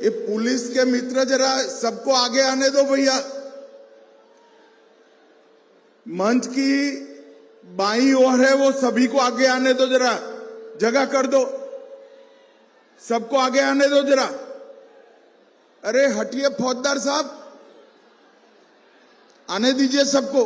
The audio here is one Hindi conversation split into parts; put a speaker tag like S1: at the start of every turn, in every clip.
S1: ये पुलिस के मित्र जरा सबको आगे आने दो भैया। मंच की बाईं ओर है वो सभी को आगे आने दो, जरा जगह कर दो, सबको आगे आने दो जरा। अरे हटिए फौजदार साहब, आने दीजिए सबको।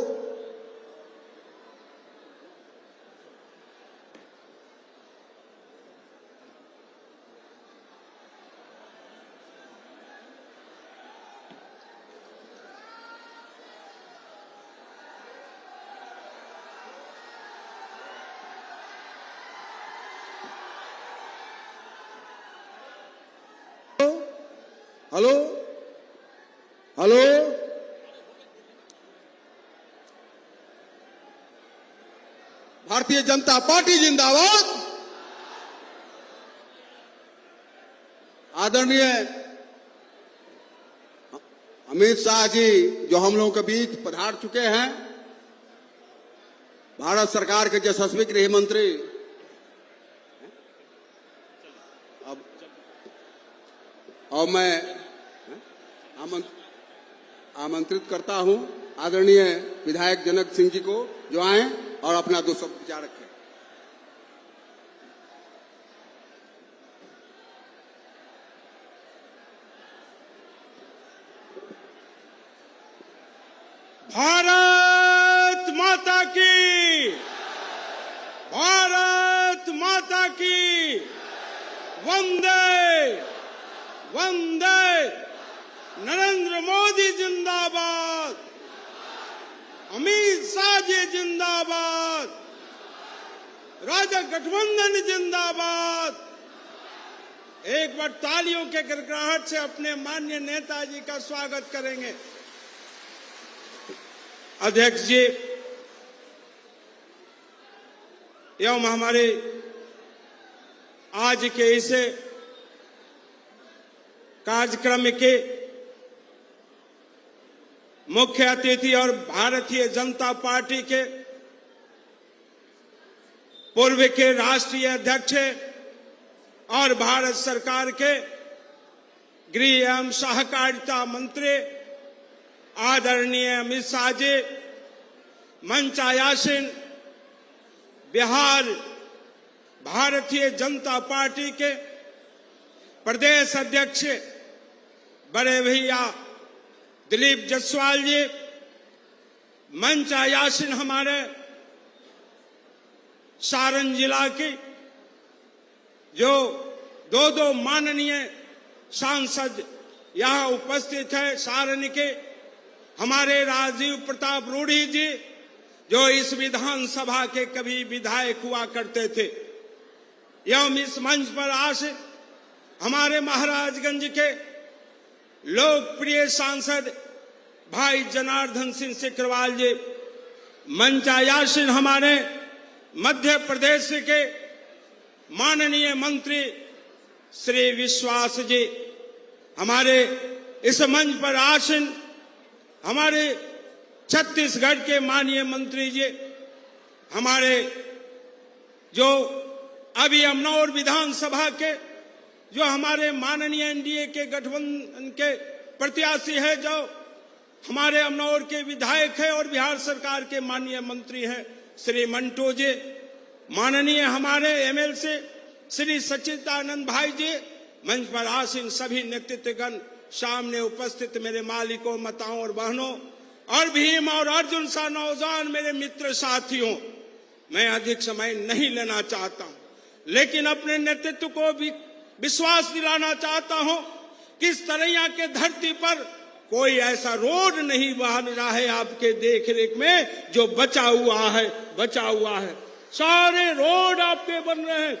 S1: Hello hello,
S2: Bharatiya Janata party जिंदाबाद। आदरणीय अमित शाह जी जो हम लोगों के बीच पधार चुके हैं, भारत सरकार के यशस्वी गृह मंत्री, और मैं आमंत्रित करता हूं आदरणीय विधायक जनक सिंह जी को जो आए और अपना 2 शब्द विचार रखें।
S3: भारत माता की, भारत माता की, वंदे वंदे। नरेंद्र मोदी जिंदाबाद, अमित शाह जी जिंदाबाद, राजा गठबंधन जिंदाबाद। एक बार तालियों के गड़गड़ाहट से अपने माननीय नेताजी का स्वागत करेंगे। अध्यक्ष जी एवं हमारे आज के इस कार्यक्रम के मुख्य अतिथि और भारतीय जनता पार्टी के पूर्व के राष्ट्रीय अध्यक्ष और भारत सरकार के गृह एवं सहकारिता मंत्री आदरणीय अमित शाह जी, मंचायासीन बिहार भारतीय जनता पार्टी के प्रदेश अध्यक्ष बड़े भैया दिलीप जायसवाल जी, मंचायासीन हमारे सारण जिला की जो 2 माननीय सांसद यहाँ उपस्थित है, सारण के हमारे राजीव प्रताप रूढ़ी जी जो इस विधानसभा के कभी विधायक हुआ करते थे, एवं इस मंच पर आसीन हमारे महाराजगंज के लोकप्रिय सांसद भाई जनार्दन सिंह सिकरवाल जी, मंचायासीन हमारे मध्य प्रदेश के माननीय मंत्री श्री विश्वास जी, हमारे इस मंच पर आसीन हमारे छत्तीसगढ़ के माननीय मंत्री जी, हमारे जो अभी अमनौर विधानसभा के जो हमारे माननीय एनडीए के गठबंधन के प्रत्याशी है, जो हमारे अमनौर के विधायक है और बिहार सरकार के माननीय मंत्री हैं श्री मंटो जी, माननीय हमारे एमएलसी श्री सच्चिदानंद भाई जी, मंच पर आसीन सभी नेतृत्वगण, सामने उपस्थित मेरे मालिकों, माताओं और बहनों, और भीम और अर्जुन सा नौजवान मेरे मित्र साथियों, मैं अधिक समय नहीं लेना चाहता हूं, लेकिन अपने नेतृत्व को भी विश्वास दिलाना चाहता हूं कि इस तरैया के धरती पर कोई ऐसा रोड नहीं बन रहा है आपके देखरेख में जो बचा हुआ है। सारे रोड आपके बन रहे हैं,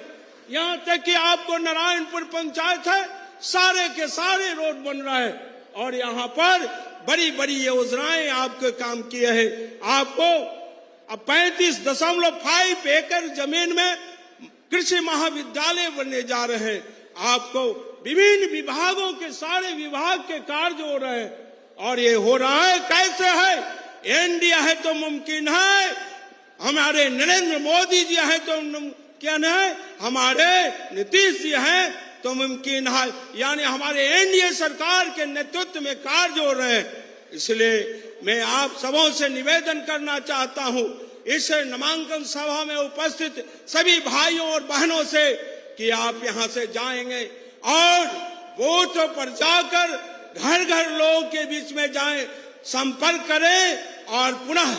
S3: यहाँ तक कि आपको नारायणपुर पंचायत है, सारे के सारे रोड बन रहा है, और यहाँ पर बड़ी बड़ी योजनाएं आपके काम किए हैं। आपको अब 35.5 एकड़ जमीन में कृषि महाविद्यालय बनने जा रहे हैं, आपको विभिन्न विभागों के सारे विभाग के कार्य हो रहे हैं, और ये हो रहा है कैसे है? एनडीए है तो मुमकिन है, हमारे नरेंद्र मोदी जी है तो मुमकिन है, हमारे नीतीश जी हैं तो मुमकिन है, यानी हमारे एनडीए सरकार के नेतृत्व में कार्य हो रहे हैं। इसलिए मैं आप सबों से निवेदन करना चाहता हूं, इस नामांकन सभा में उपस्थित सभी भाइयों और बहनों से, कि आप यहां से जाएंगे और बूथों पर जाकर घर घर लोगों के बीच में जाएं, संपर्क करें और पुनः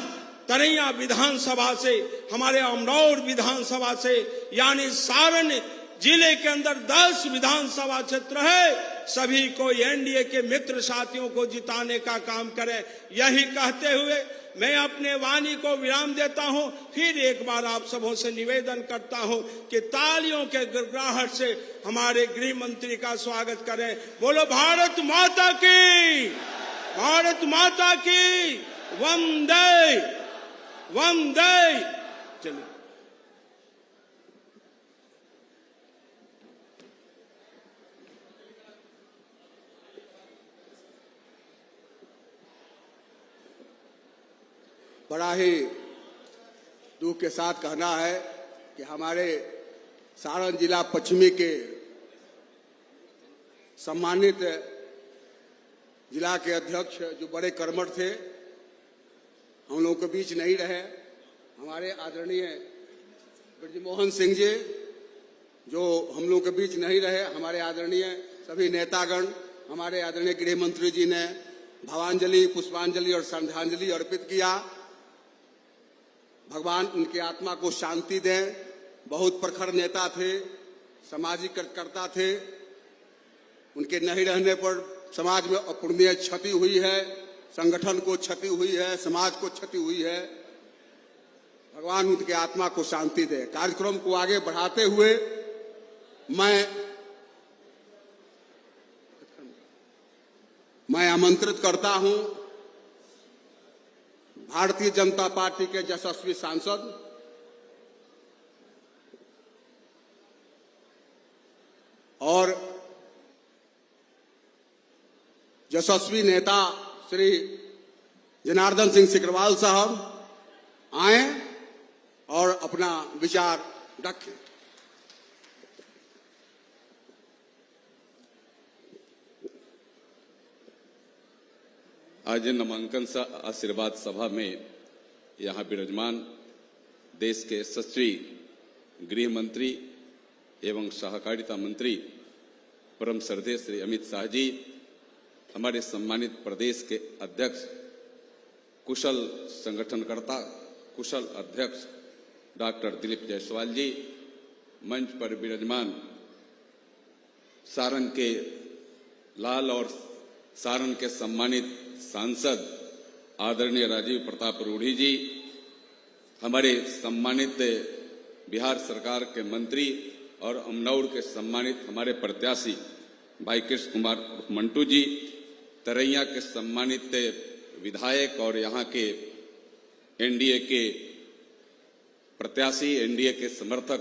S3: तरैया विधानसभा से, हमारे अमनौर विधानसभा से, यानी सारण जिले के अंदर 10 विधानसभा क्षेत्र है, सभी को एनडीए के मित्र साथियों को जिताने का काम करें। यही कहते हुए मैं अपने वाणी को विराम देता हूं। फिर एक बार आप सबों से निवेदन करता हूं कि तालियों के गड़गड़ाहट से हमारे गृह मंत्री का स्वागत करें। बोलो भारत माता की, भारत माता की, वंदे वंदे। चलिए
S2: बड़ा ही दुख के साथ कहना है कि हमारे सारण जिला पश्चिमी के सम्मानित जिला के अध्यक्ष जो बड़े कर्मठ थे, हम लोगों के बीच नहीं रहे। हमारे आदरणीय ब्रजमोहन सिंह जी जो हम लोगों के बीच नहीं रहे। हमारे आदरणीय सभी नेतागण, हमारे आदरणीय गृह मंत्री जी ने भावांजलि, पुष्पांजलि और श्रद्धांजलि अर्पित किया। भगवान उनकी आत्मा को शांति दें। बहुत प्रखर नेता थे, सामाजिक कार्यकर्ता थे। उनके नहीं रहने पर समाज में अपूर्णीय क्षति हुई है, संगठन को क्षति हुई है, समाज को क्षति हुई है। भगवान उनके आत्मा को शांति दे। कार्यक्रम को आगे बढ़ाते हुए मैं आमंत्रित करता हूं भारतीय जनता पार्टी के यशस्वी सांसद और यशस्वी नेता श्री जनार्दन सिंह सिकरवाल साहब आए और अपना विचार रखें।
S4: आज नामांकन आशीर्वाद सभा में यहाँ विराजमान देश के यशस्वी गृह मंत्री एवं सहकारिता मंत्री परम श्रद्धेय श्री अमित शाह जी, हमारे सम्मानित प्रदेश के अध्यक्ष, कुशल संगठनकर्ता, कुशल अध्यक्ष डॉक्टर दिलीप जायसवाल जी, मंच पर विराजमान सारण के लाल और सारण के सम्मानित सांसद आदरणीय राजीव प्रताप रूढ़ी जी, हमारे सम्मानित बिहार सरकार के मंत्री और अमनौर के सम्मानित हमारे प्रत्याशी भाई कृष्ण कुमार मंटू जी, तरैया के सम्मानित विधायक और यहाँ के एनडीए के प्रत्याशी, एनडीए के समर्थक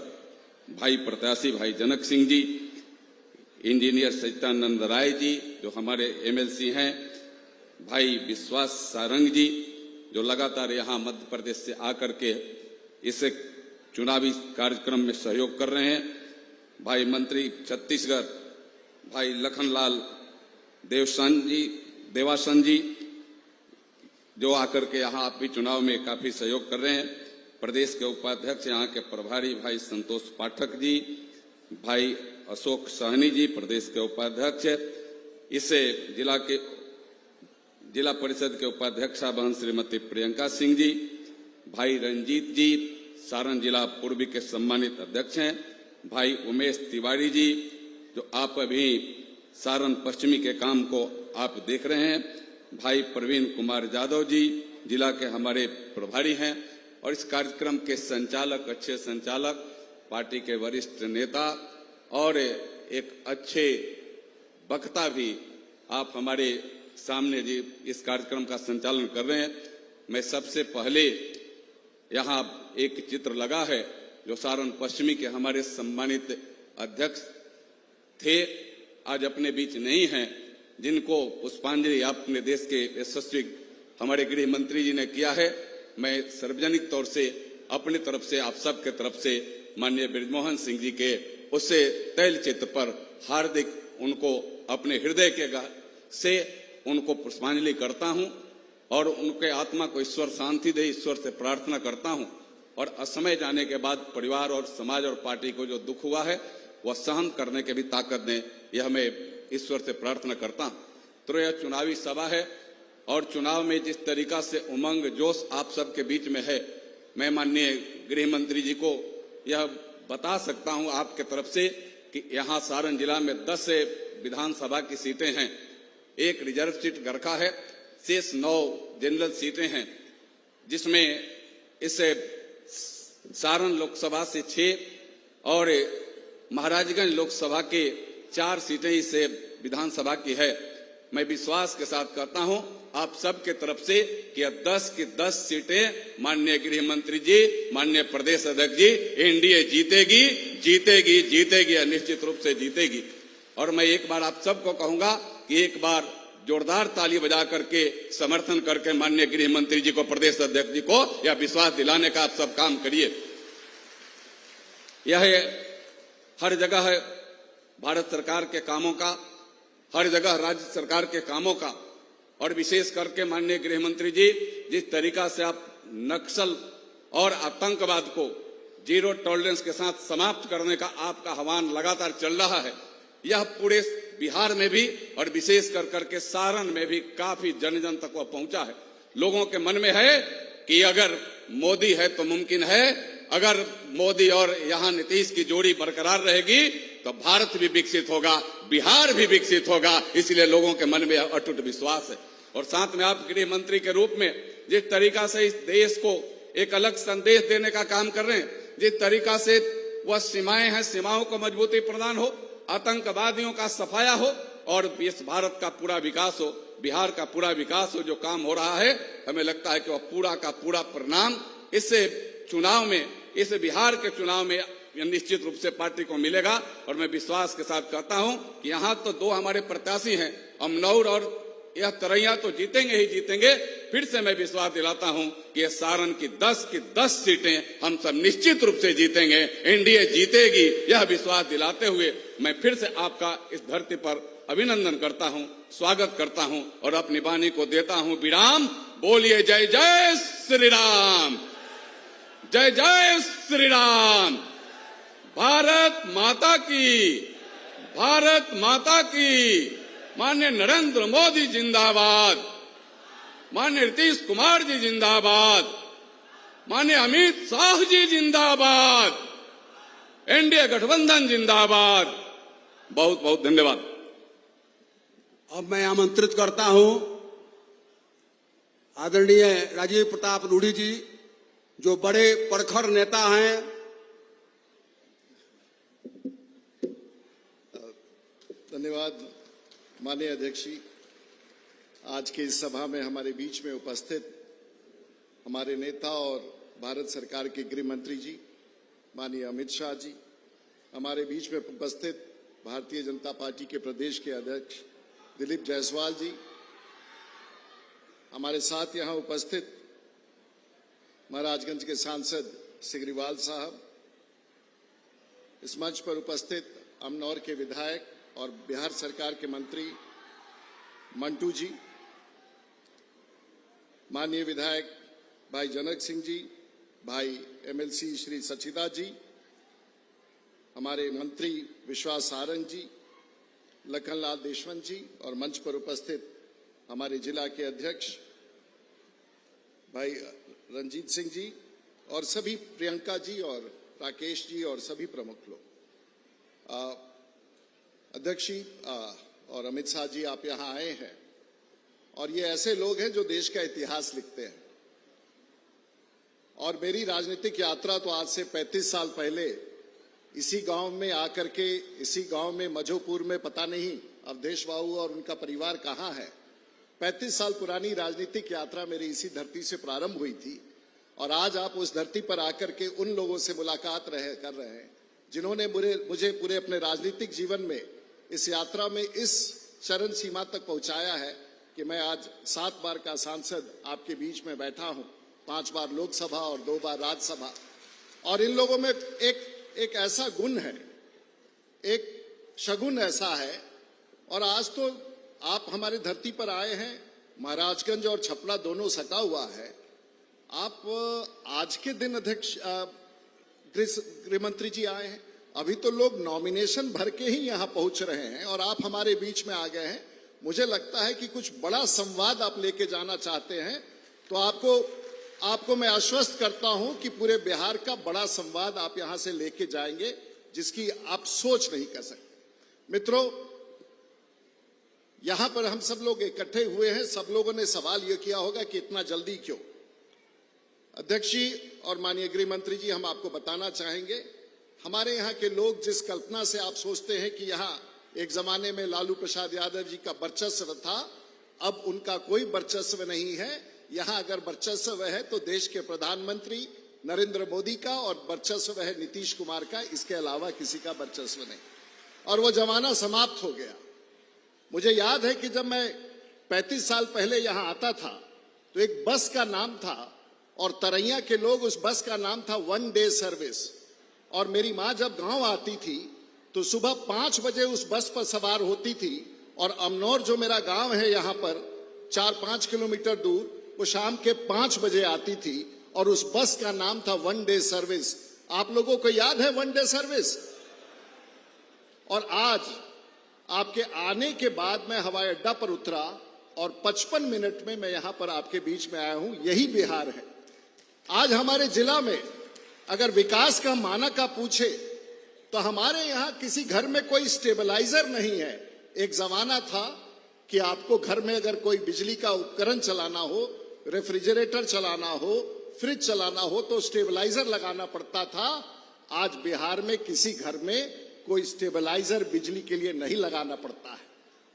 S4: भाई प्रत्याशी भाई जनक सिंह जी, इंजीनियर सचिदानंद राय जी जो हमारे एमएलसी हैं, भाई विश्वास सारंग जी जो लगातार यहाँ मध्य प्रदेश से आकर के इस चुनावी कार्यक्रम में सहयोग कर रहे हैं, भाई मंत्री छत्तीसगढ़ भाई लखनलाल देवासन जी जो आकर के यहाँ भी चुनाव में काफी सहयोग कर रहे हैं, प्रदेश के उपाध्यक्ष यहाँ के प्रभारी भाई संतोष पाठक जी, भाई अशोक साहनी जी प्रदेश के उपाध्यक्ष, इसे जिला परिषद के उपाध्यक्षा बहन श्रीमती प्रियंका सिंह जी, भाई रंजीत जी सारण जिला पूर्वी के सम्मानित अध्यक्ष हैं, भाई उमेश तिवारी जी जो आप अभी सारण पश्चिमी के काम को आप देख रहे हैं, भाई प्रवीण कुमार यादव जी जिला के हमारे प्रभारी हैं, और इस कार्यक्रम के संचालक, अच्छे संचालक, पार्टी के वरिष्ठ नेता और एक अच्छे वक्ता भी आप हमारे सामने जी इस कार्यक्रम का संचालन कर रहे हैं। मैं सबसे पहले यहाँ एक चित्र लगा है जो सारण पश्चिमी के हमारे सम्मानित अध्यक्ष थे, आज अपने बीच नहीं हैं, जिनको पुष्पांजलि अपने देश के यशस्वी हमारे गृह मंत्री जी ने किया है। मैं सार्वजनिक तौर से अपनी तरफ से आप सबके तरफ से माननीय ब्रजमोहन सिंह जी के उससे तैल चित्र पर हार्दिक उनको अपने हृदय के से उनको पुष्पांजलि करता हूं और उनके आत्मा को ईश्वर शांति दे, ईश्वर से प्रार्थना करता हूं। और असमय जाने के बाद परिवार और समाज और पार्टी को जो दुख हुआ है वह सहन करने की भी ताकत दें, यह मैं ईश्वर से प्रार्थना करता हूं। तो यह चुनावी सभा है और चुनाव में जिस तरीका से उमंग जोश आप सबके बीच में है, मैं माननीय गृह मंत्री जी को यह बता सकता हूं आपके तरफ से कि यहाँ सारण जिला में 10 विधानसभा की सीटें हैं, 1 रिजर्व सीट गरखा है, शेष 9 जनरल सीटें हैं, जिसमें इस सारण लोकसभा से 6 और महाराजगंज लोकसभा के 4 सीटें इस विधानसभा की है। मैं विश्वास के साथ कहता हूं आप सबके तरफ से कि 10 की 10 सीटें माननीय गृह मंत्री जी, माननीय प्रदेश अध्यक्ष जी, एनडीए जीतेगी, जीतेगी, जीतेगी, निश्चित रूप से जीतेगी। और मैं एक बार आप सबको कहूंगा कि एक बार जोरदार ताली बजा करके समर्थन करके माननीय गृह मंत्री जी को, प्रदेश अध्यक्ष जी को यह विश्वास दिलाने का आप सब काम करिए। यह हर जगह है भारत सरकार के कामों का, हर जगह राज्य सरकार के कामों का, और विशेष करके माननीय गृह मंत्री जी जिस तरीका से आप नक्सल और आतंकवाद को जीरो टॉलरेंस के साथ समाप्त करने का आपका आह्वान लगातार चल रहा है, यह पूरे बिहार में भी और विशेष कर करके सारण में भी काफी जन जन तक वह पहुंचा है। लोगों के मन में है कि अगर मोदी है तो मुमकिन है, अगर मोदी और यहाँ नीतीश की जोड़ी बरकरार रहेगी तो भारत भी विकसित होगा, बिहार भी विकसित होगा। इसलिए लोगों के मन में अटूट विश्वास है। और साथ में आप गृह मंत्री के रूप में जिस तरीका से इस देश को एक अलग संदेश देने का काम कर रहे हैं, जिस तरीका से वह सीमाएं हैं, सीमाओं को मजबूती प्रदान हो, आतंकवादियों का सफाया हो और इस भारत का पूरा विकास हो, बिहार का पूरा विकास हो, जो काम हो रहा है, हमें लगता है कि वह पूरा का पूरा परिणाम इस चुनाव में, इस बिहार के चुनाव में निश्चित रूप से पार्टी को मिलेगा। और मैं विश्वास के साथ कहता हूं कि यहाँ तो 2 हमारे प्रत्याशी हैं, अमनौर और यह तरैया तो जीतेंगे ही जीतेंगे। फिर से मैं विश्वास दिलाता हूं कि ये सारण की 10 सीटें हम सब निश्चित रूप से जीतेंगे, एनडीए जीतेगी, यह विश्वास दिलाते हुए मैं फिर से आपका इस धरती पर अभिनंदन करता हूं, स्वागत करता हूं और अपनी वाणी को देता हूं विराम। बोलिए जय जय श्री राम, जय जय श्री राम। भारत माता की, भारत माता की। माननीय नरेंद्र मोदी जिंदाबाद, माननीय नीतीश कुमार जी जिंदाबाद, माननीय अमित शाह जी जिंदाबाद, एनडीए गठबंधन जिंदाबाद। बहुत बहुत धन्यवाद।
S2: अब मैं आमंत्रित करता हूं आदरणीय राजीव प्रताप रूढ़ी जी, जो बड़े प्रखर नेता हैं।
S5: धन्यवाद माननीय अध्यक्ष जी। आज की इस सभा में हमारे बीच में उपस्थित हमारे नेता और भारत सरकार के गृह मंत्री जी माननीय अमित शाह जी, हमारे बीच में उपस्थित भारतीय जनता पार्टी के प्रदेश के अध्यक्ष दिलीप जायसवाल जी, हमारे साथ यहाँ उपस्थित महाराजगंज के सांसद सिग्रीवाल साहब, इस मंच पर उपस्थित अमनौर के विधायक और बिहार सरकार के मंत्री मंटू जी, माननीय विधायक भाई जनक सिंह जी, भाई एमएलसी श्री सचिदा जी, हमारे मंत्री विश्वास सारंग जी, लखनलाल देशवंत जी और मंच पर उपस्थित हमारे जिला के अध्यक्ष भाई रंजीत सिंह जी और सभी प्रियंका जी और राकेश जी और सभी प्रमुख लोग। अध्यक्ष जी और अमित शाह जी, आप यहाँ आए हैं और ये ऐसे लोग हैं जो देश का इतिहास लिखते हैं। और मेरी राजनीतिक यात्रा तो आज से 35 साल पहले इसी गांव में आकर के, इसी गांव में मझोपुर में, पता नहीं अवधेश बाबू और उनका परिवार कहाँ है, 35 साल पुरानी राजनीतिक यात्रा मेरी इसी धरती से प्रारंभ हुई थी। और आज आप उस धरती पर आकर के उन लोगों से मुलाकात कर रहे हैं जिन्होंने मुझे पूरे अपने राजनीतिक जीवन में इस यात्रा में इस चरण सीमा तक पहुंचाया है कि मैं आज 7 बार का सांसद आपके बीच में बैठा हूं, 5 बार लोकसभा और 2 बार राज्यसभा। और इन लोगों में एक ऐसा गुण है, एक शगुन ऐसा है, और आज तो आप हमारे धरती पर आए हैं, महाराजगंज और छपरा दोनों सटा हुआ है। आप आज के दिन अध्यक्ष गृह मंत्री जी आए हैं, अभी तो लोग नॉमिनेशन भर के ही यहां पहुंच रहे हैं और आप हमारे बीच में आ गए हैं। मुझे लगता है कि कुछ बड़ा संवाद आप लेके जाना चाहते हैं, तो आपको मैं आश्वस्त करता हूं कि पूरे बिहार का बड़ा संवाद आप यहां से लेके जाएंगे, जिसकी आप सोच नहीं कर सकते। मित्रों, यहां पर हम सब लोग इकट्ठे हुए हैं, सब लोगों ने सवाल यह किया होगा कि इतना जल्दी क्यों। अध्यक्ष जी और माननीय गृह मंत्री जी, हम आपको बताना चाहेंगे, हमारे यहाँ के लोग जिस कल्पना से आप सोचते हैं कि यहाँ एक जमाने में लालू प्रसाद यादव जी का वर्चस्व था, अब उनका कोई वर्चस्व नहीं है। यहाँ अगर वर्चस्व है तो देश के प्रधानमंत्री नरेंद्र मोदी का, और वर्चस्व है नीतीश कुमार का, इसके अलावा किसी का वर्चस्व नहीं, और वो जमाना समाप्त हो गया। मुझे याद है कि जब मैं 35 साल पहले यहाँ आता था तो एक बस का नाम था, और तरैया के लोग, उस बस का नाम था 1 डे सर्विस। और मेरी माँ जब गांव आती थी तो सुबह 5 बजे उस बस पर सवार होती थी, और अमनौर जो मेरा गांव है यहाँ पर 4-5 किलोमीटर दूर, वो शाम के 5 बजे आती थी, और उस बस का नाम था 1 डे सर्विस। आप लोगों को याद है 1 डे सर्विस? और आज आपके आने के बाद मैं हवाई अड्डा पर उतरा और 55 मिनट में मैं यहां पर आपके बीच में आया हूं। यही बिहार है। आज हमारे जिला में अगर विकास का मानक आप पूछे तो हमारे यहां किसी घर में कोई स्टेबलाइजर नहीं है। एक जमाना था कि आपको घर में अगर कोई बिजली का उपकरण चलाना हो, रेफ्रिजरेटर चलाना हो, फ्रिज चलाना हो, तो स्टेबलाइजर लगाना पड़ता था। आज बिहार में किसी घर में कोई स्टेबलाइजर बिजली के लिए नहीं लगाना पड़ता है,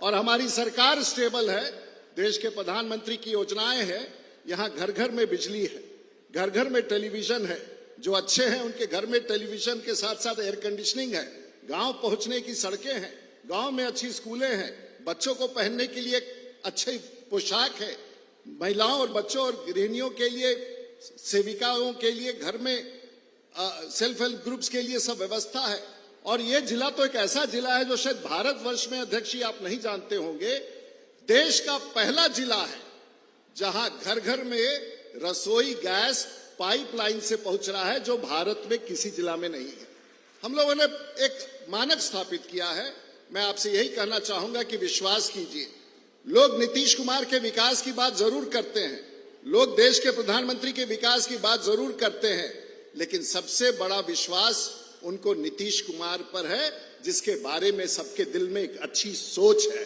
S5: और हमारी सरकार स्टेबल है। देश के प्रधानमंत्री की योजनाएं हैं, यहां घर घर में बिजली है, घर घर में टेलीविजन है। जो अच्छे हैं उनके घर में टेलीविजन के साथ साथ एयर कंडीशनिंग है, गांव पहुंचने की सड़कें हैं, गांव में अच्छी स्कूलें हैं, बच्चों को पहनने के लिए अच्छी पोशाक है, महिलाओं और बच्चों और गृहिणियों के लिए, सेविकाओं के लिए घर में सेल्फ हेल्प ग्रुप्स के लिए सब व्यवस्था है। और ये जिला तो एक ऐसा जिला है जो शायद भारतवर्ष में, अध्यक्ष जी आप नहीं जानते होंगे, देश का पहला जिला है जहां घर घर में रसोई गैस पाइपलाइन से पहुंच रहा है, जो भारत में किसी जिला में नहीं है। हम लोगों ने एक मानक स्थापित किया है। मैं आपसे यही कहना चाहूंगा कि विश्वास कीजिए। लोग नीतीश कुमार के विकास की बात जरूर करते हैं, लोग देश के प्रधानमंत्री के विकास की बात जरूर करते हैं, लेकिन सबसे बड़ा विश्वास उनको नीतीश कुमार पर है, जिसके बारे में सबके दिल में एक अच्छी सोच है,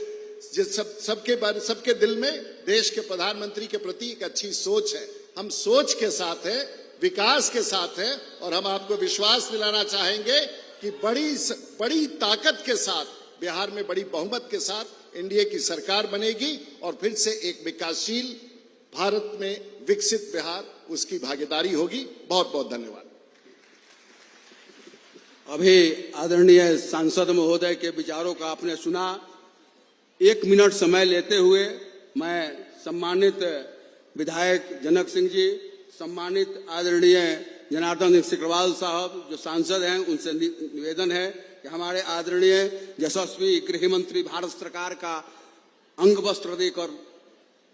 S5: सबके दिल में देश के प्रधानमंत्री के प्रति एक अच्छी सोच है। हम सोच के साथ हैं, विकास के साथ हैं, और हम आपको विश्वास दिलाना चाहेंगे कि बड़ी ताकत के साथ, बिहार में बड़ी बहुमत के साथ एनडीए की सरकार बनेगी, और फिर से एक विकासशील भारत में विकसित बिहार, उसकी भागीदारी होगी। बहुत बहुत धन्यवाद।
S2: अभी आदरणीय सांसद महोदय के विचारों का आपने सुना। 1 मिनट समय लेते हुए मैं सम्मानित विधायक जनक सिंह जी, सम्मानित आदरणीय जनार्दन सिंह सिकरवाल साहब जो सांसद हैं, उनसे निवेदन है कि हमारे आदरणीय यशस्वी गृह मंत्री भारत सरकार का अंग वस्त्र देकर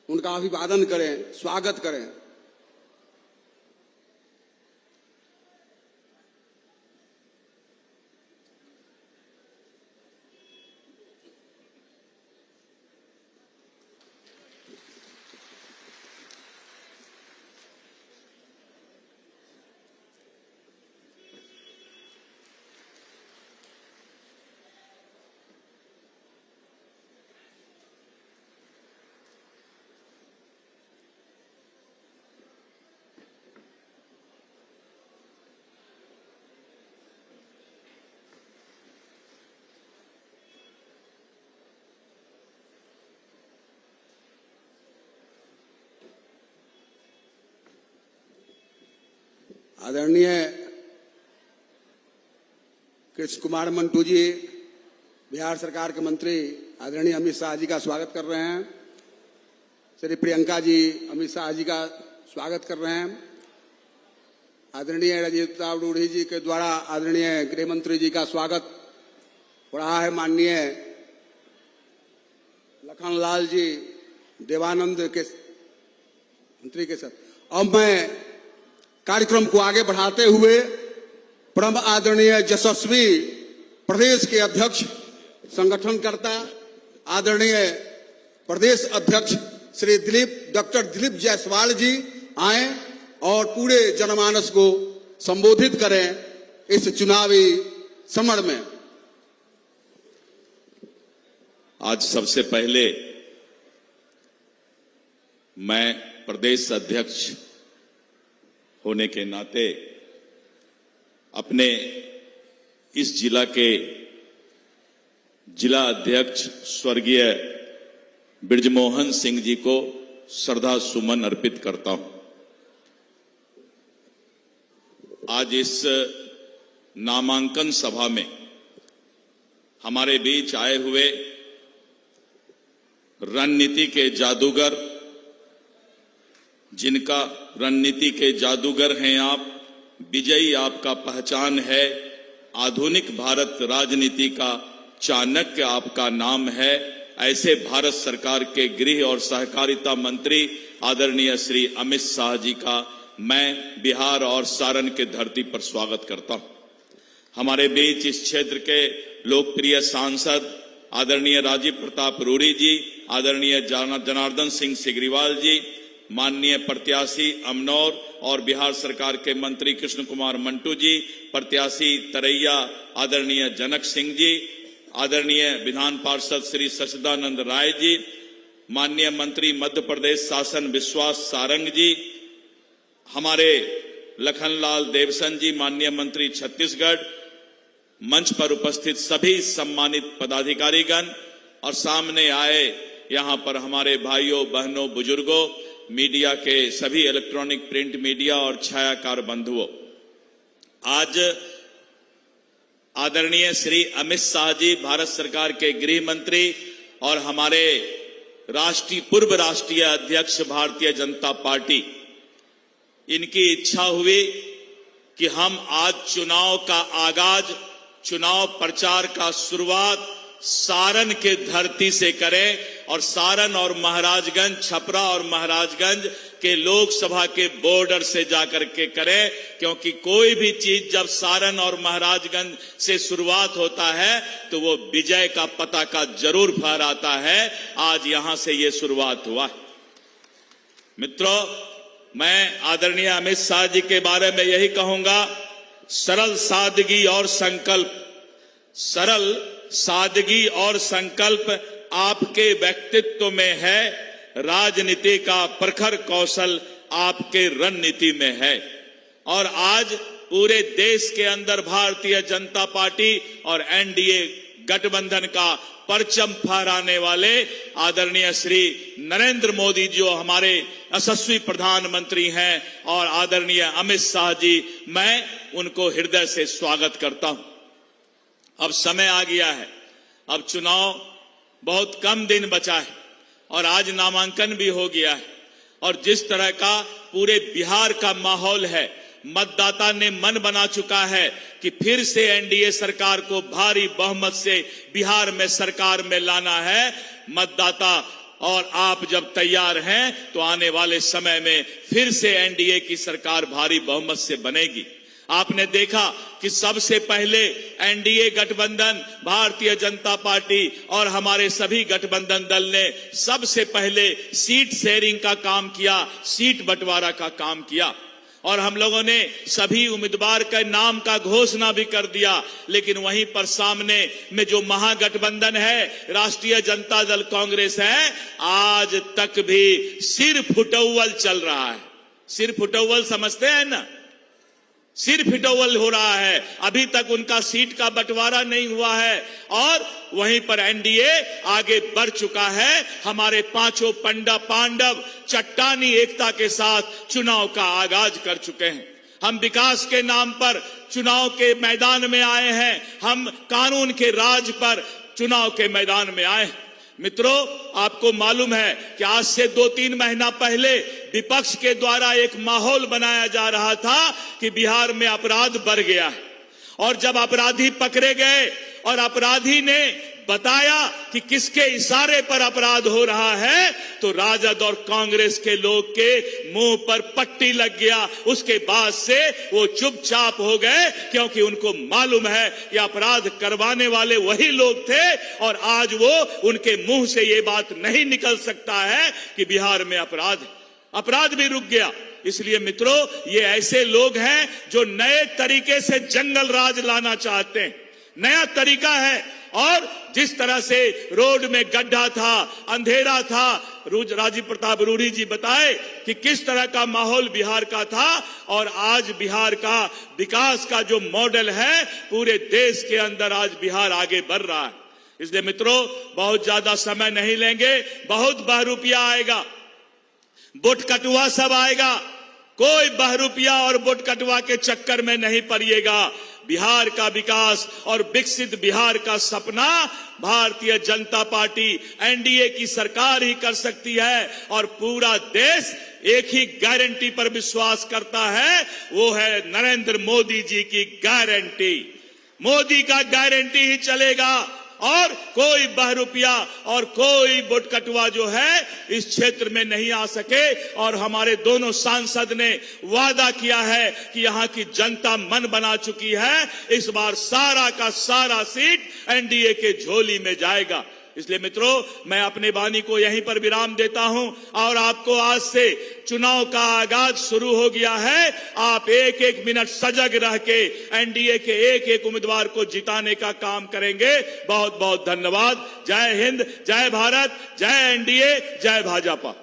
S2: उनका अभिवादन करें, स्वागत करें। आदरणीय कृष्ण कुमार मंटू जी, बिहार सरकार के मंत्री आदरणीय अमित शाह जी का स्वागत कर रहे हैं। श्री प्रियंका जी अमित शाह जी का स्वागत कर रहे हैं। आदरणीय राजीव प्रताप रूढ़ी जी के द्वारा आदरणीय गृह मंत्री जी का स्वागत पढ़ा है माननीय लखनलाल जी देवानंद के मंत्री के साथ। अब मैं कार्यक्रम को आगे बढ़ाते हुए परम आदरणीय यशस्वी प्रदेश के अध्यक्ष संगठनकर्ता आदरणीय प्रदेश अध्यक्ष श्री डॉक्टर दिलीप जायसवाल जी आए और पूरे जनमानस को संबोधित करें इस चुनावी समर में।
S6: आज सबसे पहले मैं प्रदेश अध्यक्ष होने के नाते अपने इस जिला के जिला अध्यक्ष स्वर्गीय बृजमोहन सिंह जी को श्रद्धा सुमन अर्पित करता हूं। आज इस नामांकन सभा में हमारे बीच आए हुए रणनीति के जादूगर, जिनका रणनीति के जादूगर हैं आप, विजयी आपका पहचान है, आधुनिक भारत राजनीति का चाणक्य आपका नाम है, ऐसे भारत सरकार के गृह और सहकारिता मंत्री आदरणीय श्री अमित शाह जी का मैं बिहार और सारण के धरती पर स्वागत करता हूं। हमारे बीच इस क्षेत्र के लोकप्रिय सांसद आदरणीय राजीव प्रताप रूडी जी, आदरणीय जनार्दन सिंह सिग्रीवाल जी, माननीय प्रत्याशी अमनौर और बिहार सरकार के मंत्री कृष्ण कुमार मंटू जी, प्रत्याशी तरैया आदरणीय जनक सिंह जी, आदरणीय विधान पार्षद श्री सचिदानंद राय जी, माननीय मंत्री मध्य प्रदेश शासन विश्वास सारंग जी, हमारे लखनलाल देवसन जी, माननीय मंत्री छत्तीसगढ़, मंच पर उपस्थित सभी सम्मानित पदाधिकारीगण और सामने आए यहां पर हमारे भाइयों बहनों बुजुर्गों, मीडिया के सभी इलेक्ट्रॉनिक प्रिंट मीडिया और छायाकार बंधुओं, आज आदरणीय श्री अमित शाह जी भारत सरकार के गृह मंत्री और हमारे पूर्व राष्ट्रीय अध्यक्ष भारतीय जनता पार्टी, इनकी इच्छा हुई कि हम आज चुनाव का आगाज, चुनाव प्रचार का शुरुआत सारण के धरती से करें और सारण और महाराजगंज, छपरा और महाराजगंज के लोकसभा के बॉर्डर से जाकर के करें, क्योंकि कोई भी चीज जब सारण और महाराजगंज से शुरुआत होता है तो वो विजय का पताका जरूर फहराता है। आज यहां से ये शुरुआत हुआ है। मित्रों, मैं आदरणीय अमित शाह जी के बारे में यही कहूंगा, सरल सादगी और संकल्प, सरल सादगी और संकल्प आपके व्यक्तित्व में है, राजनीति का प्रखर कौशल आपके रणनीति में है। और आज पूरे देश के अंदर भारतीय जनता पार्टी और एनडीए गठबंधन का परचम फहराने वाले आदरणीय श्री नरेंद्र मोदी जो हमारे यशस्वी प्रधानमंत्री हैं और आदरणीय अमित शाह जी, मैं उनको हृदय से स्वागत करता हूं। अब समय आ गया है, अब चुनाव बहुत कम दिन बचा है और आज नामांकन भी हो गया है। और जिस तरह का पूरे बिहार का माहौल है, मतदाता ने मन बना चुका है कि फिर से एनडीए सरकार को भारी बहुमत से बिहार में सरकार में लाना है। मतदाता और आप जब तैयार हैं तो आने वाले समय में फिर से एनडीए की सरकार भारी बहुमत से बनेगी। आपने देखा कि सबसे पहले एनडीए गठबंधन, भारतीय जनता पार्टी और हमारे सभी गठबंधन दल ने सबसे पहले सीट शेयरिंग का काम किया, सीट बंटवारा का काम किया और हम लोगों ने सभी उम्मीदवार के नाम का घोषणा भी कर दिया। लेकिन वहीं पर सामने में जो महागठबंधन है, राष्ट्रीय जनता दल कांग्रेस है, आज तक भी सिर फुटौवल चल रहा है। सिर फुटौवल समझते हैं ना, सिर फिटौवल हो रहा है, अभी तक उनका सीट का बंटवारा नहीं हुआ है। और वहीं पर एनडीए आगे बढ़ चुका है, हमारे पांचों पांडव चट्टानी एकता के साथ चुनाव का आगाज कर चुके हैं। हम विकास के नाम पर चुनाव के मैदान में आए हैं, हम कानून के राज पर चुनाव के मैदान में आए हैं। मित्रों, आपको मालूम है कि आज से 2-3 महीना पहले विपक्ष के द्वारा एक माहौल बनाया जा रहा था कि बिहार में अपराध बढ़ गया है और जब अपराधी पकड़े गए और अपराधी ने बताया कि किसके इशारे पर अपराध हो रहा है, तो राजद और कांग्रेस के लोग के मुंह पर पट्टी लग गया। उसके बाद से वो चुपचाप हो गए, क्योंकि उनको मालूम है कि अपराध करवाने वाले वही लोग थे, और आज वो उनके मुंह से ये बात नहीं निकल सकता है कि बिहार में अपराध भी रुक गया। इसलिए मित्रों, ये ऐसे लोग हैं जो नए तरीके से जंगल राज लाना चाहते हैं। नया तरीका है, और जिस तरह से रोड में गड्ढा था, अंधेरा था, राजीव प्रताप रूढ़ी जी बताए कि किस तरह का माहौल बिहार का था, और आज बिहार का विकास का जो मॉडल है पूरे देश के अंदर आज बिहार आगे बढ़ रहा है। इसलिए मित्रों, बहुत ज्यादा समय नहीं लेंगे, बहुत बहरूपिया आएगा, बुटकटुआ सब आएगा। कोई बहरूपिया और बुटकटुआ के चक्कर में नहीं पड़िएगा। बिहार का विकास और विकसित बिहार का सपना भारतीय जनता पार्टी एनडीए की सरकार ही कर सकती है, और पूरा देश एक ही गारंटी पर विश्वास करता है, वो है नरेंद्र मोदी जी की गारंटी। मोदी का गारंटी ही चलेगा, और कोई बहरूपिया और कोई बुटकटुआ जो है इस क्षेत्र में नहीं आ सके। और हमारे दोनों सांसद ने वादा किया है कि यहाँ की जनता मन बना चुकी है, इस बार सारा का सारा सीट एनडीए के झोली में जाएगा। इसलिए मित्रों, मैं अपने वाणी को यहीं पर विराम देता हूं, और आपको आज से चुनाव का आगाज शुरू हो गया है। आप एक एक मिनट सजग रह के एनडीए के एक एक उम्मीदवार को जिताने का काम करेंगे। बहुत बहुत धन्यवाद। जय हिंद, जय भारत, जय एनडीए, जय भाजपा।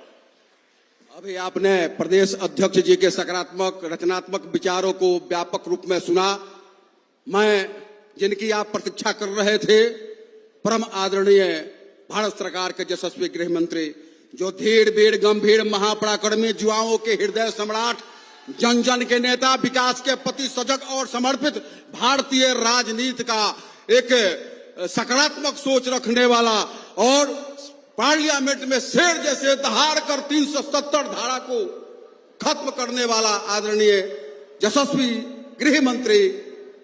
S2: अभी आपने प्रदेश अध्यक्ष जी के सकारात्मक रचनात्मक विचारों को व्यापक रूप में सुना। मैं जिनकी आप प्रतीक्षा कर रहे थे, परम आदरणीय भारत सरकार के यशस्वी गृह मंत्री, जो धीर वीर गंभीर महापराक्रमी युवाओं के हृदय सम्राट, जन जन के नेता, विकास के प्रति सजग और समर्पित, भारतीय राजनीति का एक सकारात्मक सोच रखने वाला, और पार्लियामेंट में शेर जैसे दहाड़ कर 370 धारा को खत्म करने वाला आदरणीय यशस्वी गृह मंत्री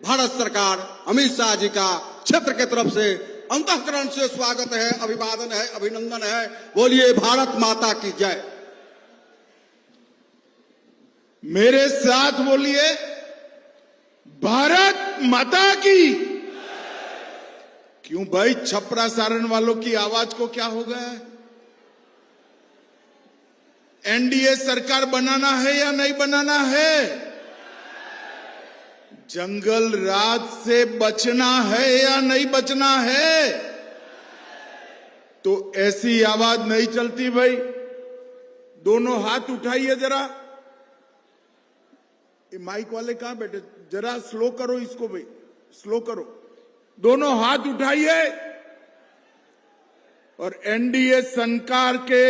S2: भारत सरकार अमित शाह जी का क्षेत्र के तरफ से अंतःकरण से स्वागत है, अभिवादन है, अभिनंदन है। बोलिए भारत माता की जय।
S1: मेरे साथ बोलिए भारत माता की। क्यों भाई, छपरा सारण वालों की आवाज को क्या हो गया है? एनडीए सरकार बनाना है या नहीं बनाना है? जंगल राज से बचना है या नहीं बचना है? तो ऐसी आवाज नहीं चलती भाई। दोनों हाथ उठाइए जरा। ये माइक वाले कहां बैठे? जरा स्लो करो इसको भाई, स्लो करो। दोनों हाथ उठाइए, और एनडीए सरकार के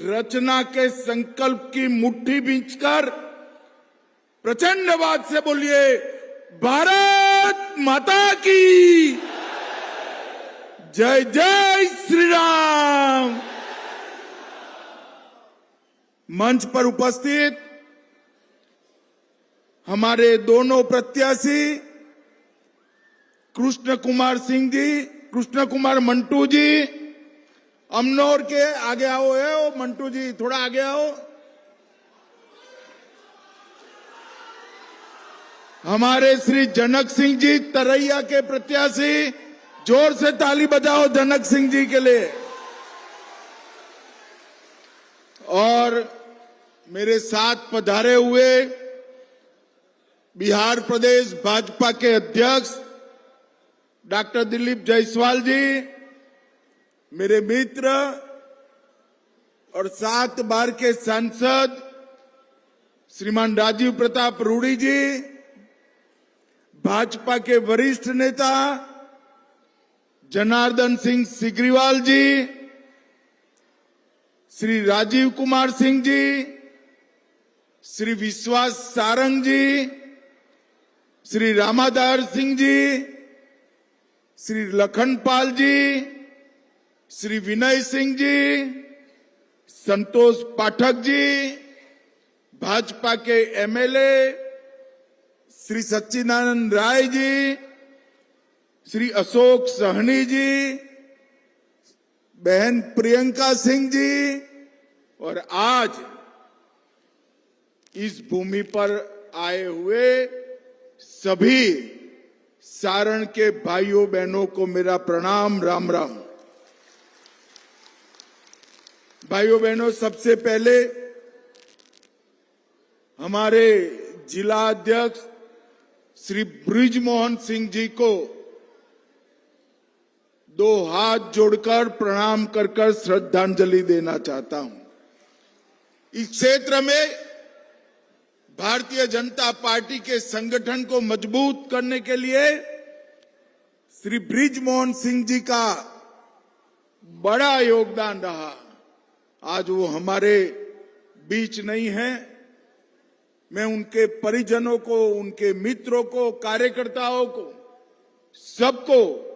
S1: रचना के संकल्प की मुट्ठी बींचकर प्रचंड आवाज से बोलिए भारत माता की जय। जय श्री राम। मंच पर उपस्थित हमारे दोनों प्रत्याशी कृष्ण कुमार सिंह जी, कृष्ण कुमार मंटू जी, अमनौर के आगे आओ है। ओ मंटू जी थोड़ा आगे आओ। हमारे श्री जनक सिंह जी तरैया के प्रत्याशी, जोर से ताली बजाओ जनक सिंह जी के लिए। और मेरे साथ पधारे हुए बिहार प्रदेश भाजपा के अध्यक्ष डॉक्टर दिलीप जायसवाल जी, मेरे मित्र और 7 बार के सांसद श्रीमान राजीव प्रताप रूढ़ी जी, भाजपा के वरिष्ठ नेता जनार्दन सिंह सिग्रीवाल जी, श्री राजीव कुमार सिंह जी, श्री विश्वास सारंग जी, श्री रामाधार सिंह जी, श्री लखनपाल जी, श्री विनय सिंह जी, संतोष पाठक जी, भाजपा के एमएलए श्री सच्चिदानंद राय जी, श्री अशोक सहनी जी, बहन प्रियंका सिंह जी और आज इस भूमि पर आए हुए सभी सारण के भाइयों बहनों को मेरा प्रणाम, राम राम। भाइयों बहनों, सबसे पहले हमारे जिला अध्यक्ष श्री बृजमोहन सिंह जी को दो हाथ जोड़कर प्रणाम कर कर श्रद्धांजलि देना चाहता हूं। इस क्षेत्र में भारतीय जनता पार्टी के संगठन को मजबूत करने के लिए श्री बृजमोहन सिंह जी का बड़ा योगदान रहा। आज वो हमारे बीच नहीं है। मैं उनके परिजनों को, उनके मित्रों को, कार्यकर्ताओं को, सबको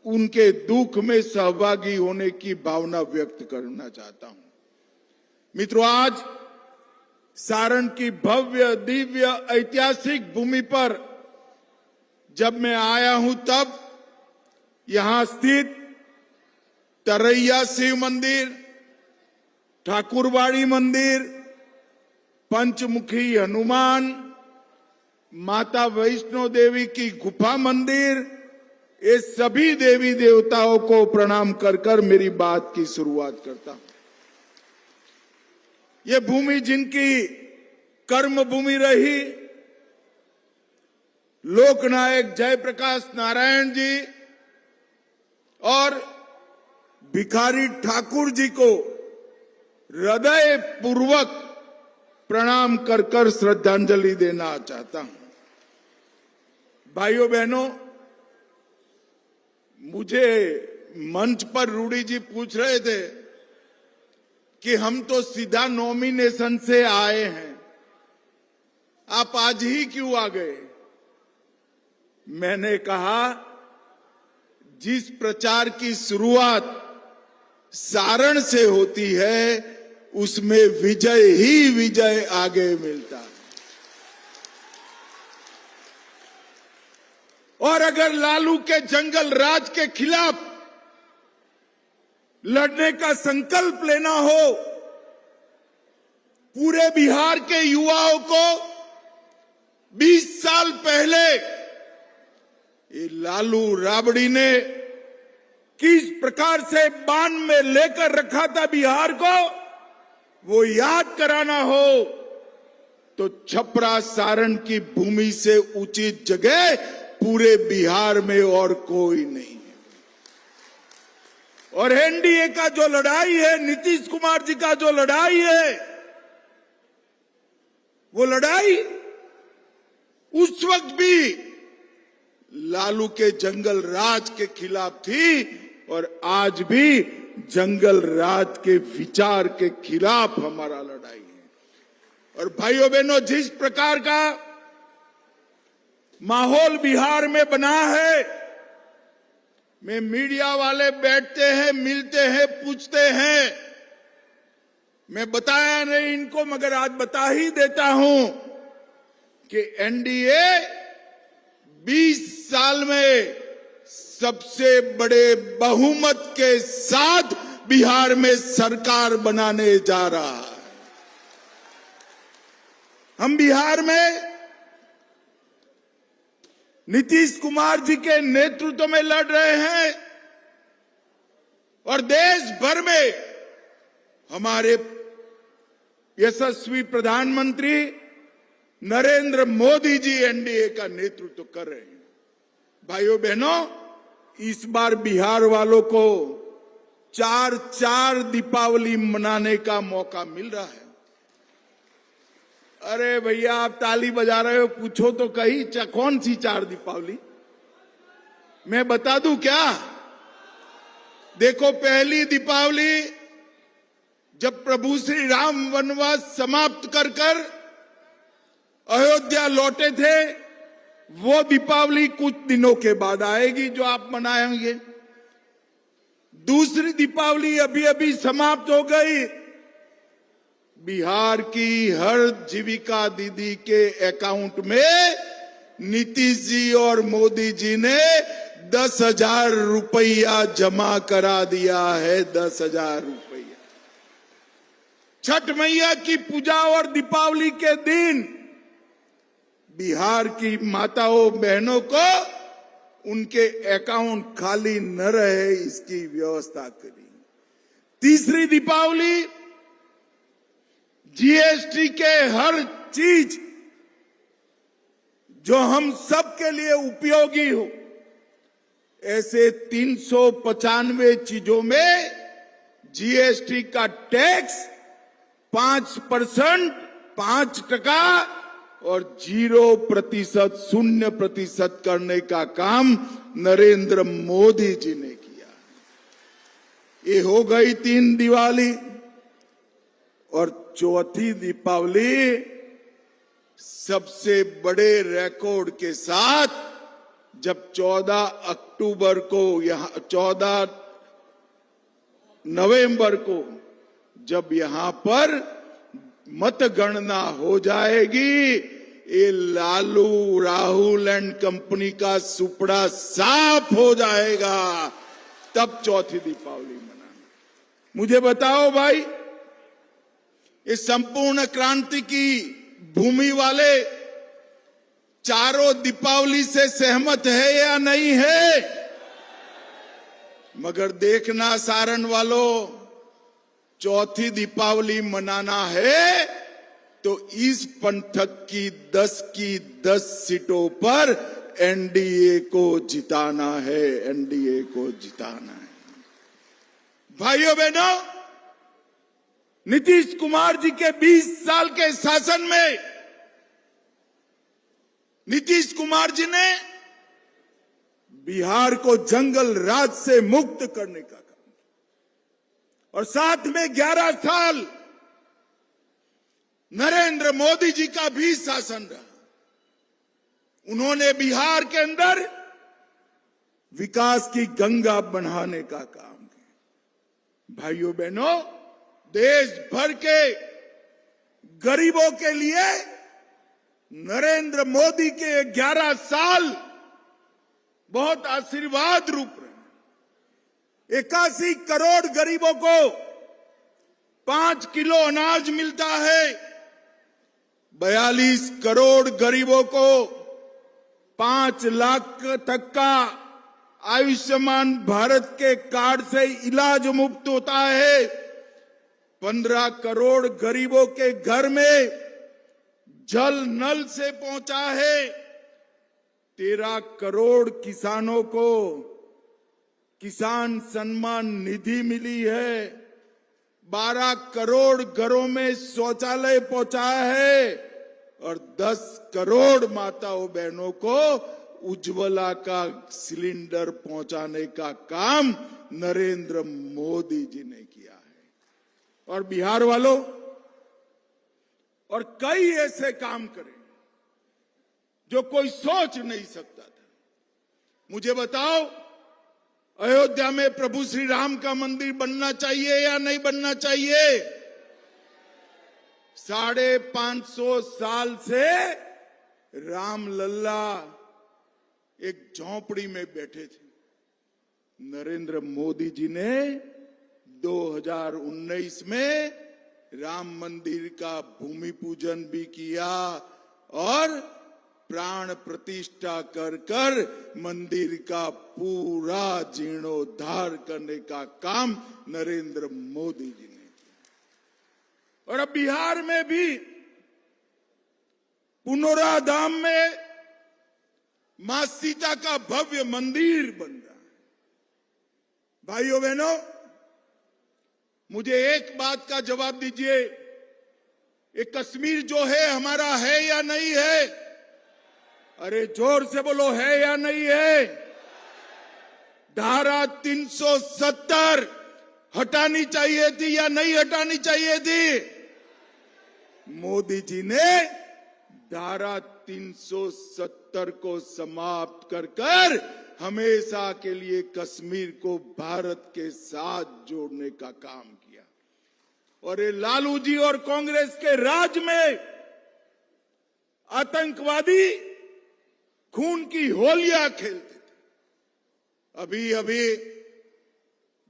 S1: उनके दुख में सहभागी होने की भावना व्यक्त करना चाहता हूं। मित्रों, आज सारण की भव्य दिव्य ऐतिहासिक भूमि पर जब मैं आया हूं तब यहां स्थित तरैया शिव मंदिर, ठाकुरबाड़ी मंदिर, पंचमुखी हनुमान, माता वैष्णो देवी की गुफा मंदिर, ये सभी देवी देवताओं को प्रणाम कर कर मेरी बात की शुरुआत करता हूं। ये भूमि जिनकी कर्म भूमि रही, लोकनायक जयप्रकाश नारायण जी और भिखारी ठाकुर जी को हृदय पूर्वक प्रणाम कर कर श्रद्धांजलि देना चाहता हूं। भाइयों बहनों, मुझे मंच पर रूडी जी पूछ रहे थे कि हम तो सीधा नॉमिनेशन से आए हैं, आप आज ही क्यों आ गए? मैंने कहा, जिस प्रचार की शुरुआत सारण से होती है उसमें विजय ही विजय आगे मिलता है। और अगर लालू के जंगल राज के खिलाफ लड़ने का संकल्प लेना हो, पूरे बिहार के युवाओं को 20 साल पहले ये लालू राबड़ी ने किस प्रकार से बांध में लेकर रखा था बिहार को, वो याद कराना हो तो छपरा सारण की भूमि से उचित जगह पूरे बिहार में और कोई नहीं है। और एनडीए का जो लड़ाई है, नीतीश कुमार जी का जो लड़ाई है, वो लड़ाई उस वक्त भी लालू के जंगल राज के खिलाफ थी और आज भी जंगल राज के विचार के खिलाफ हमारा लड़ाई है। और भाइयों बहनों, जिस प्रकार का माहौल बिहार में बना है, में मीडिया वाले बैठते हैं, मिलते हैं, पूछते हैं, मैं बताया नहीं इनको मगर आज बता ही देता हूं कि एनडीए 20 साल में सबसे बड़े बहुमत के साथ बिहार में सरकार बनाने जा रहा है। हम बिहार में नीतीश कुमार जी के नेतृत्व में लड़ रहे हैं और देश भर में हमारे यशस्वी प्रधानमंत्री नरेंद्र मोदी जी एनडीए का नेतृत्व कर रहे हैं। भाइयों बहनों, इस बार बिहार वालों को 4 दीपावली मनाने का मौका मिल रहा है। अरे भैया, आप ताली बजा रहे हो, पूछो तो कहीं कौन सी 4 दीपावली? मैं बता दूं क्या? देखो, पहली दीपावली जब प्रभु श्री राम वनवास समाप्त कर कर अयोध्या लौटे थे, वो दीपावली कुछ दिनों के बाद आएगी जो आप मनाएंगे। दूसरी दीपावली अभी अभी समाप्त हो गई। बिहार की हर जीविका दीदी के अकाउंट में नीतीश जी और मोदी जी ने 10,000 रुपया जमा करा दिया है। 10,000 रुपया। छठ मैया की पूजा और दीपावली के दिन बिहार की माताओं बहनों को उनके अकाउंट खाली न रहे, इसकी व्यवस्था करी। तीसरी दीपावली, जीएसटी के हर चीज जो हम सब के लिए उपयोगी हो, ऐसे 395 चीजों में जीएसटी का टैक्स 5%, 5% और 0%, 0% करने का काम नरेंद्र मोदी जी ने किया। ये हो गई 3 दिवाली। और चौथी दीपावली सबसे बड़े रिकॉर्ड के साथ, जब 14 अक्टूबर को, यहां 14 नवंबर को जब यहां पर मतगणना हो जाएगी, ये लालू राहुल एंड कंपनी का सुपड़ा साफ हो जाएगा। तब चौथी दीपावली मनाना। मुझे बताओ भाई, इस संपूर्ण क्रांति की भूमि वाले चारों दीपावली से सहमत है या नहीं है? मगर देखना सारण वालों, चौथी दीपावली मनाना है तो इस पंथक की 10 सीटों पर एनडीए को जिताना है। एनडीए को जिताना है। भाइयों बहनों, नीतीश कुमार जी के 20 साल के शासन में नीतीश कुमार जी ने बिहार को जंगल राज से मुक्त करने का काम, और साथ में 11 साल नरेंद्र मोदी जी का भी शासन रहा। उन्होंने बिहार के अंदर विकास की गंगा बढ़ाने का काम किया। भाइयों बहनों, देश भर के गरीबों के लिए नरेंद्र मोदी के 11 साल बहुत आशीर्वाद रूप रहे। 81 करोड़ गरीबों को 5 किलो अनाज मिलता है। 42 करोड़ गरीबों को 5 लाख तक का आयुष्मान भारत के कार्ड से इलाज मुफ्त होता है। 15 करोड़ गरीबों के घर में जल नल से पहुंचा है। 13 करोड़ किसानों को किसान सम्मान निधि मिली है। 12 करोड़ घरों में शौचालय पहुंचा है और 10 करोड़ माताओं बहनों को उज्ज्वला का सिलेंडर पहुंचाने का काम नरेंद्र मोदी जी ने किया है। और बिहार वालों, और कई ऐसे काम करे जो कोई सोच नहीं सकता था। मुझे बताओ, अयोध्या में प्रभु श्री राम का मंदिर बनना चाहिए या नहीं बनना चाहिए? 550 साल से राम लल्ला एक झोंपड़ी में बैठे थे। नरेंद्र मोदी जी ने 2019 में राम मंदिर का भूमि पूजन भी किया और प्राण प्रतिष्ठा कर मंदिर का पूरा जीर्णोद्धार करने का काम नरेंद्र मोदी जी ने किया। और अब बिहार में भी पुनौरा धाम में मां सीता का भव्य मंदिर बन रहा है। भाइयों बहनों, मुझे एक बात का जवाब दीजिए, ये कश्मीर जो है हमारा है या नहीं है? अरे जोर से बोलो, है या नहीं है? धारा 370 हटानी चाहिए थी या नहीं हटानी चाहिए थी? मोदी जी ने धारा 370 को समाप्त कर हमेशा के लिए कश्मीर को भारत के साथ जोड़ने का काम किया। और ये लालू जी और कांग्रेस के राज में आतंकवादी खून की होलियां खेलते थे। अभी अभी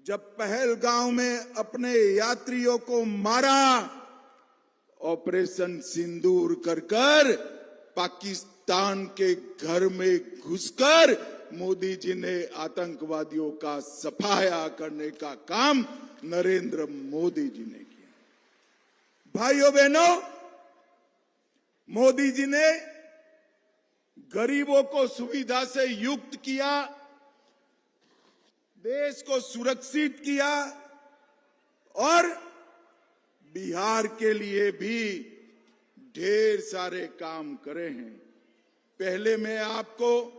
S1: जब पहलगांव में अपने यात्रियों को मारा, ऑपरेशन सिंदूर कर कर पाकिस्तान के घर में घुसकर मोदी जी ने आतंकवादियों का सफाया करने का काम नरेंद्र मोदी जी ने किया। भाइयों बहनों, मोदी जी ने गरीबों को सुविधा से युक्त किया, देश को सुरक्षित किया और बिहार के लिए भी ढेर सारे काम करे हैं। पहले मैं आपको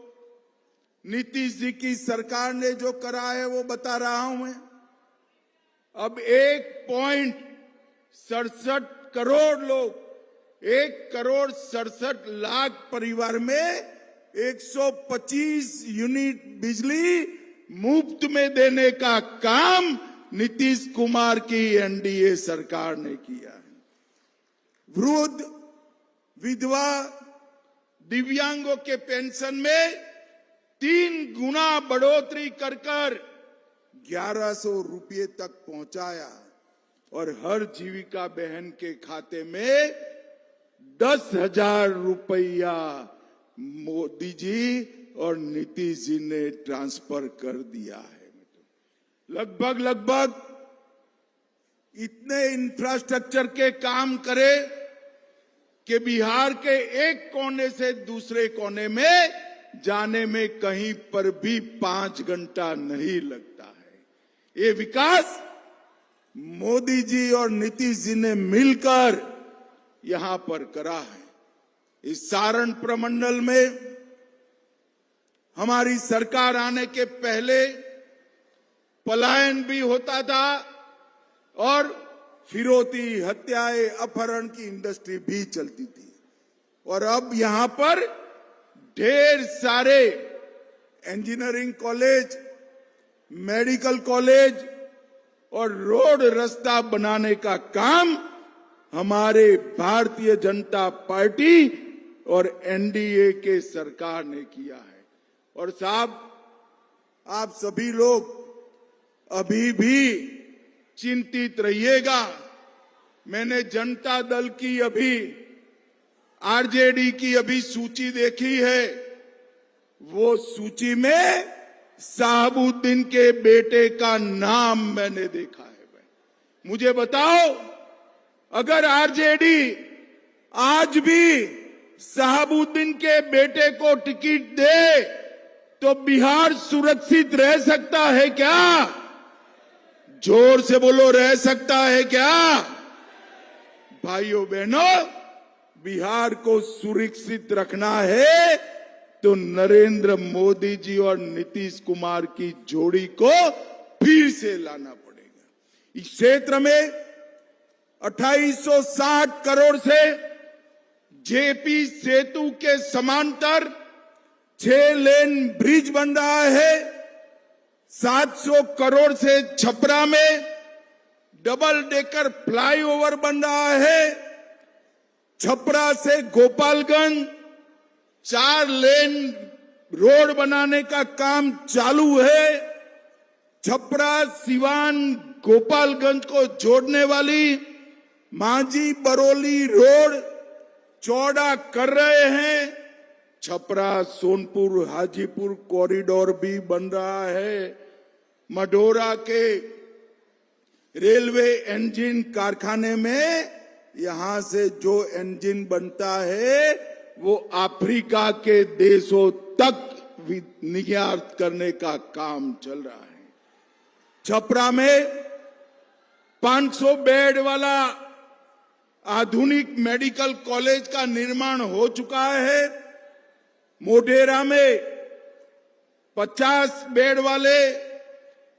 S1: नीतीश जी की सरकार ने जो करा है वो बता रहा हूं मैं। अब 1.67 करोड़ लोग, 1,67,00,000 परिवार में 125 यूनिट बिजली मुफ्त में देने का काम नीतीश कुमार की एनडीए सरकार ने किया है। वृद्ध, विधवा, दिव्यांगों के पेंशन में 3 गुना बढ़ोतरी कर 1100 रुपये तक पहुंचाया और हर जीविका बहन के खाते में 10,000 रुपया मोदी जी और नीतीश जी ने ट्रांसफर कर दिया है। लगभग इतने इंफ्रास्ट्रक्चर के काम करे कि बिहार के एक कोने से दूसरे कोने में जाने में कहीं पर भी 5 घंटा नहीं लगता है। ये विकास मोदी जी और नीतीश जी ने मिलकर यहां पर करा है। इस सारण प्रमंडल में हमारी सरकार आने के पहले पलायन भी होता था और फिरौती, हत्याएं, अपहरण की इंडस्ट्री भी चलती थी। और अब यहां पर ढेर सारे इंजीनियरिंग कॉलेज, मेडिकल कॉलेज और रोड रास्ता बनाने का काम हमारे भारतीय जनता पार्टी और एनडीए के सरकार ने किया है। और साहब, आप सभी लोग अभी भी चिंतित रहिएगा। मैंने जनता दल की अभी, आरजेडी की अभी सूची देखी है। वो सूची में शहाबुद्दीन के बेटे का नाम मैंने देखा है। मुझे बताओ, अगर आरजेडी आज भी शहाबुद्दीन के बेटे को टिकट दे तो बिहार सुरक्षित रह सकता है क्या? जोर से बोलो, रह सकता है क्या? भाइयों बहनों, बिहार को सुरक्षित रखना है तो नरेंद्र मोदी जी और नीतीश कुमार की जोड़ी को फिर से लाना पड़ेगा। इस क्षेत्र में 2860 करोड़ से जेपी सेतु के समांतर 6 लेन ब्रिज बन रहा है। 700 करोड़ से छपरा में डबल डेकर फ्लाईओवर बन रहा है। छपरा से गोपालगंज 4 लेन रोड बनाने का काम चालू है। छपरा, सिवान, गोपालगंज को जोड़ने वाली मांझी बरौली रोड चौड़ा कर रहे हैं। छपरा, सोनपुर, हाजीपुर कॉरिडोर भी बन रहा है। मढोरा के रेलवे इंजन कारखाने में यहां से जो इंजन बनता है वो अफ्रीका के देशों तक निर्यात करने का काम चल रहा है। छपरा में 500 बेड वाला आधुनिक मेडिकल कॉलेज का निर्माण हो चुका है। मोढेरा में 50 बेड वाले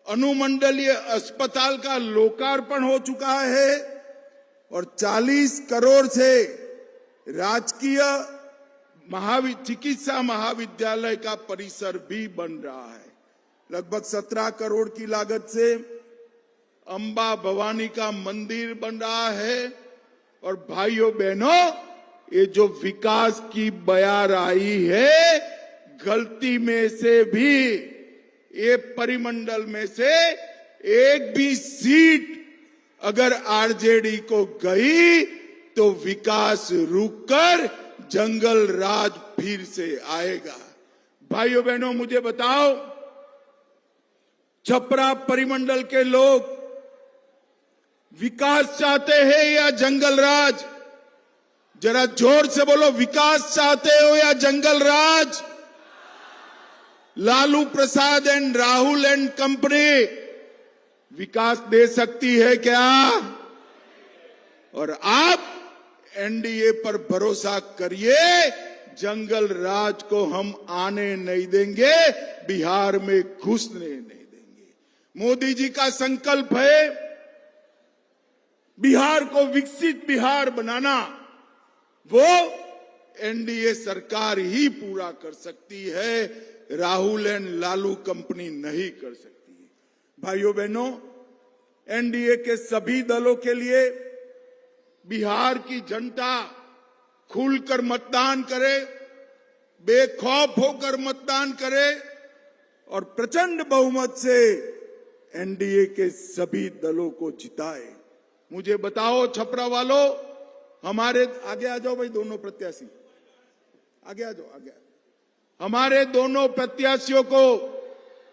S1: अनुमंडलीय अस्पताल का लोकार्पण हो चुका है और 40 करोड़ से राजकीय चिकित्सा महाविद्यालय का परिसर भी बन रहा है। लगभग 17 करोड़ की लागत से अंबा भवानी का मंदिर बन रहा है। और भाइयों बहनों, ये जो विकास की बयार आई है, गलती में से भी ये परिमंडल में से एक भी सीट अगर आरजेडी को गई तो विकास रुककर जंगल राज फिर से आएगा। भाइयों बहनों, मुझे बताओ, छपरा परिमंडल के लोग विकास चाहते हैं या जंगल राज? जरा जोर से बोलो, विकास चाहते हो या जंगल राज? Lalu Prasad and Rahul and company विकास दे सकती है क्या? और आप एनडीए पर भरोसा करिए, जंगल राज को हम आने नहीं देंगे, बिहार में घुसने नहीं देंगे। मोदी जी का संकल्प है बिहार को विकसित बिहार बनाना, वो एनडीए सरकार ही पूरा कर सकती है, राहुल एंड लालू कंपनी नहीं कर सकती है। भाइयों बहनों, एनडीए के सभी दलों के लिए बिहार की जनता खुलकर मतदान करे, बेखौफ होकर मतदान करे और प्रचंड बहुमत से एनडीए के सभी दलों को जिताए। मुझे बताओ छपरा वालों, हमारे आगे आ जाओ भाई, दोनों प्रत्याशी आगे आ जाओ, आगे हमारे दोनों प्रत्याशियों को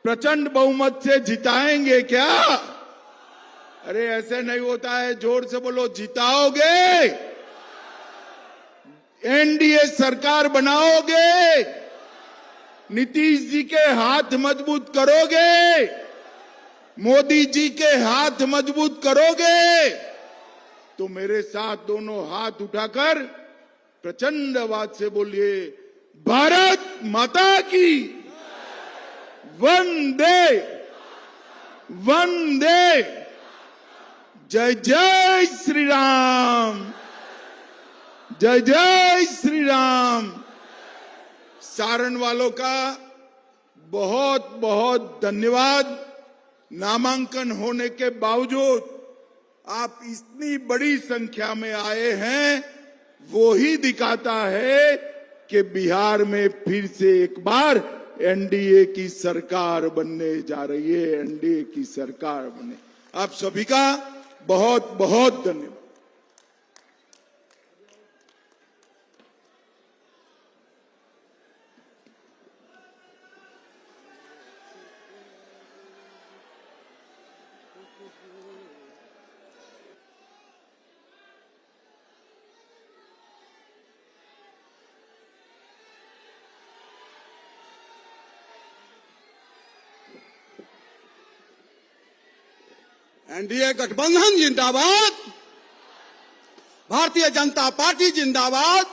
S1: प्रचंड बहुमत से जिताएंगे क्या? अरे ऐसे नहीं होता है, जोर से बोलो, जिताओगे? एनडीए सरकार बनाओगे? नीतीश जी के हाथ मजबूत करोगे? मोदी जी के हाथ मजबूत करोगे? तो मेरे साथ दोनों हाथ उठाकर प्रचंड आवाज से बोलिए, भारत माता की वंदे वंदे, जय जय श्री राम, जय जय श्री राम। सारण वालों का बहुत बहुत धन्यवाद। नामांकन होने के बावजूद आप इतनी बड़ी संख्या में आए हैं, वो ही दिखाता है कि बिहार में फिर से एक बार एनडीए की सरकार बनने जा रही है, एनडीए की सरकार बने। आप सभी का बहुत बहुत धन्यवाद।
S2: एनडीए गठबंधन जिंदाबाद, भारतीय जनता पार्टी जिंदाबाद,